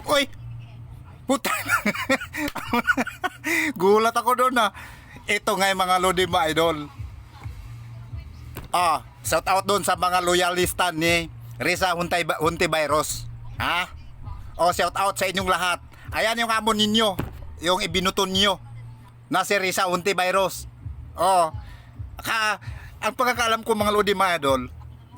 Uy! Puta! Gulat ako doon na. Ito nga yung mga Lodi mga idol. Shout out doon sa mga loyalista ni Risa Hontiveros. Ha? Shout out sa inyong lahat. Ayan yung amon ninyo. Yung ibinuton nyo na si Risa Hontiveros. Ang pagkakaalam ko mga Lodi mga idol,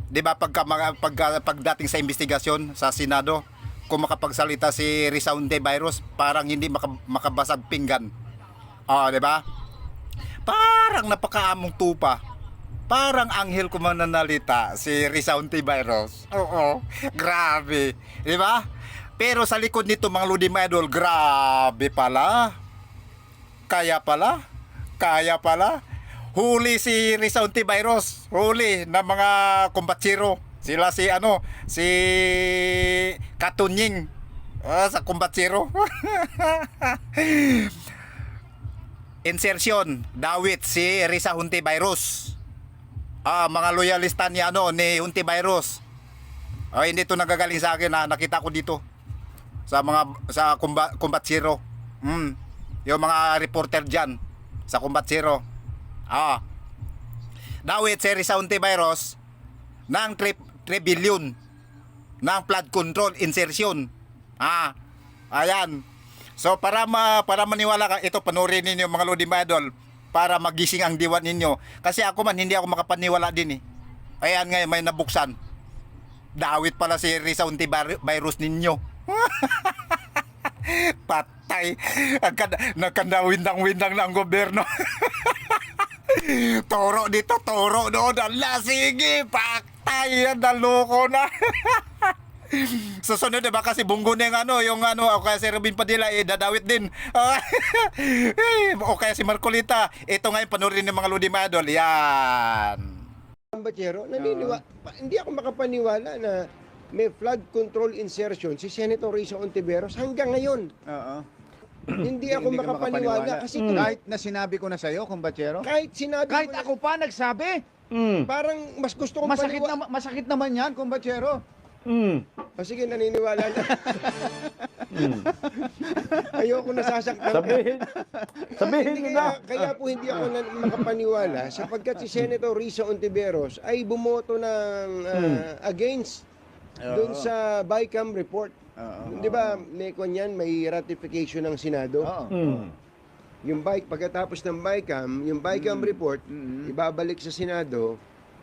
'di ba pagdating sa investigasyon sa Senado, kung makapagsalita si Risa Hontiveros, parang hindi makabasag pinggan. 'Di ba? Parang napakaamong tupa. Parang anghel ko mananalita si Risa Hontiveros. Oo, grabe. 'Di ba? Pero sa likod nito mga Lodi mga idol, grabe pala. Kaya pala. Huli si Risa Hontiveros, huli ng mga kumbatsiro. Sila si Katunying sa kumbatsiro. Insertion, dawit si Risa Hontiveros. Mga loyalista ni Hontiveros. Hindi to nagagaling sa akin, nakita ko dito sa kumbatsiro. Yung mga reporter diyan sa kumbatsiro. Dawit si Risa Hontiveros ng 3 billion ng flood control insertion. Ayan. So para maniwala ka, ito panoorin ninyo mga Lodi mga idol, para magising ang diwa ninyo. Kasi ako man hindi ako makapaniwala din eh. Ayan nga may nabuksan. Dawit pala si Risa Hontiveros ninyo. Patay. Nagkandawindang-windang na ang gobyerno. Toro dito, toro doon. Ala, sige, patay. Naloko na. Susunod diba kasi bunggo na yung o kaya si Robin Padilla dadawit din. O kaya si Marcolita. Ito nga yung panoorin ng mga Lodi mga idol. Yan. Bachero, hindi ako makapaniwala na may flood control insertion si Senator Risa Hontiveros hanggang ngayon. Hindi ako Hindi ka makapaniwala kasi kahit na sinabi ko na sa'yo, kumbachero. kahit sinabi Kahit ko na, ako pa nagsabi. parang mas gusto kong Masakit naman yan, kumbachero. sige, naniniwala na. Ayoko nasasaktan. Sabihin Hindi, nyo na. kaya po hindi ako makapaniwala sapagkat si Senator Risa Hontiveros ay bumoto ng against doon sa BICAM report. Di ba, may may ratification ng Senado. Yung pagkatapos ng BICAM report, ibabalik sa Senado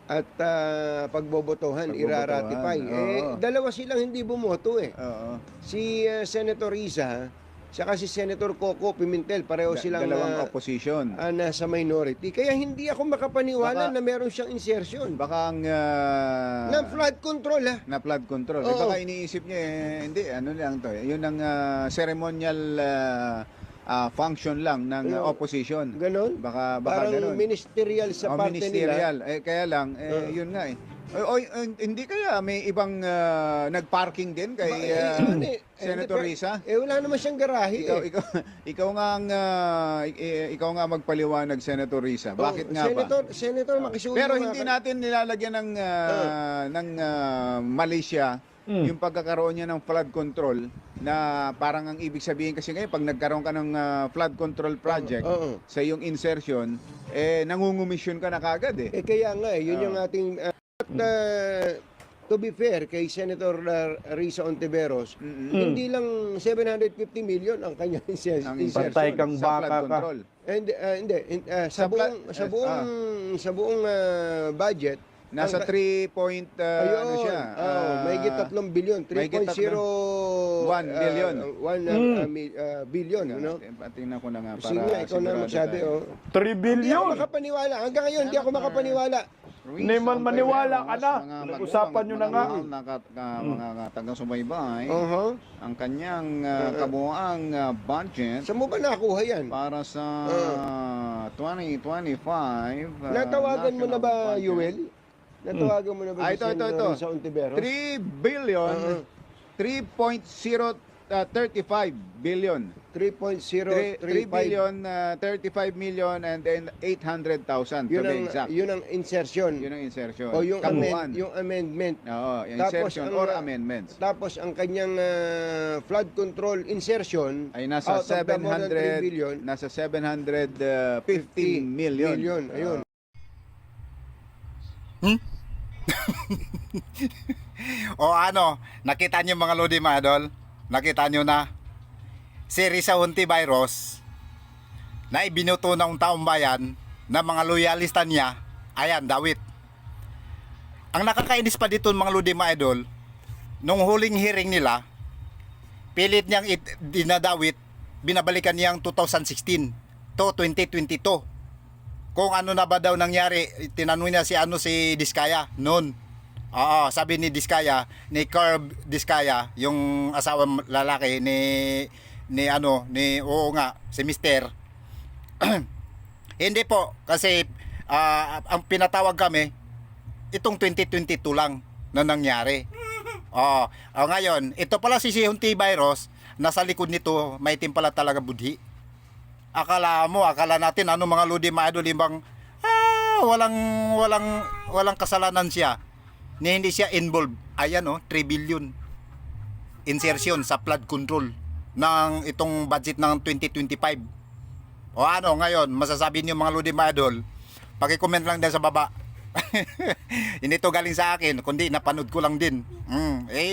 at pagbobotohan, iraratify. Dalawa silang hindi bumoto eh. Si Senator Risa, saka si Senator Coco Pimentel, pareho silang Dalawang opposition. nasa minority. Kaya hindi ako makapaniwala na meron siyang insertion. Baka ang Na flood control na flood control. Oo. Baka iniisip niya hindi, ano lang to. Yun ang ceremonial function lang ng opposition. Ganon? Baka Parang ganon. ministerial sa parte ministerial. nila. Kaya lang, yun nga eh. Hindi kaya may ibang nagparking din kay Senator Risa? Wala naman siyang garahe Ikaw nga magpaliwanag, Senator Risa. Bakit nga ba? Senator, makisuyo Pero nga hindi ka- natin nilalagyan ng Malaysia yung pagkakaroon niya ng flood control, na parang ang ibig sabihin kasi ngayon pag nagkaroon ka ng flood control project sa iyong insertion, nangungumisyon ka na kagad eh. Kaya nga yun yung ating to be fair kay Senator Risa Hontiveros, hindi lang 750 million ang kanyang insertion. Patay kang Sa flood baka ka. control. Hindi, sa buong budget Nasa ang- 3 point ano siya? mahigit 3 billion, mahigit 3.01 billion. billion, Tingnan ko na nga para Sige, ikaw na sigurado magsabi, tayo. 3 Hindi ako billion. makapaniwala. Hanggang ngayon, hindi ako makapaniwala. Hindi man maniwala ka na. Nag-usapan nyo na nga. Mga tagang sumaybay, Uh-huh. ang kanyang kabuuang budget Saan mo ba nakuha yan? para sa 2025. Natawagan mo na ba, national budget. Yuel? Natawagan mo na ba Ito. Risa Hontiveros? 3 billion, 3.0 35 billion. 3.035. 3 billion, 35 million and then 800,000 to Yun be ang, exact. yun ang insertion. Yun ang insertion. O yung, Kabuuan. yung amendment. Oo, yung Tapos insertion ang, or amendments. Tapos ang kanyang flood control insertion Ay nasa out of the more than 3 billion, 700, nasa 715 million. Ayun. O ano, nakita nyo mga Lodi mga idol? Nakita nyo na si Risa Hontiveros na ibinuto ng taong bayan na mga loyalista niya, ayan, dawit. Ang nakakainis pa dito mga Lodi mga idol, nung huling hearing nila, pilit niyang dinadawit, binabalikan niyang 2016 to 2022. Kung ano na ba daw nangyari, tinanong niya si Diskaya noon. Oo, sabi ni Diskaya, ni Curb Diskaya, yung asawa lalaki ni oo nga, si Mister. Hindi po, kasi ang pinatawag kami, itong 2022 lang na nangyari. Ngayon, ito pala si Hontiveros, nasa likod nito, maitim pala talaga budhi. Akala natin mga Lodi mga idol, ibang walang kasalanan siya. Ni hindi siya involved. Ayan 3 billion insertion sa flood control ng itong budget ng 2025. Ngayon, masasabi niyo mga Lodi mga idol, paki-comment lang din sa baba. Hindi to galing sa akin, kundi napanood ko lang din.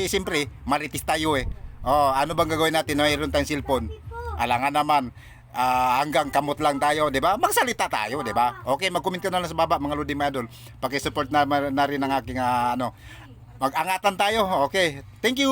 Siyempre, maritis tayo ano bang gagawin natin? Mayroon tayong cellphone. Alangan naman, hanggang kamot lang tayo, 'di ba? Magsalita tayo, 'di ba? Okay, mag-comment ka na lang sa baba mga Lodi mga idol. Paki-support na rin ang aking mag-angatan tayo. Okay. Thank you.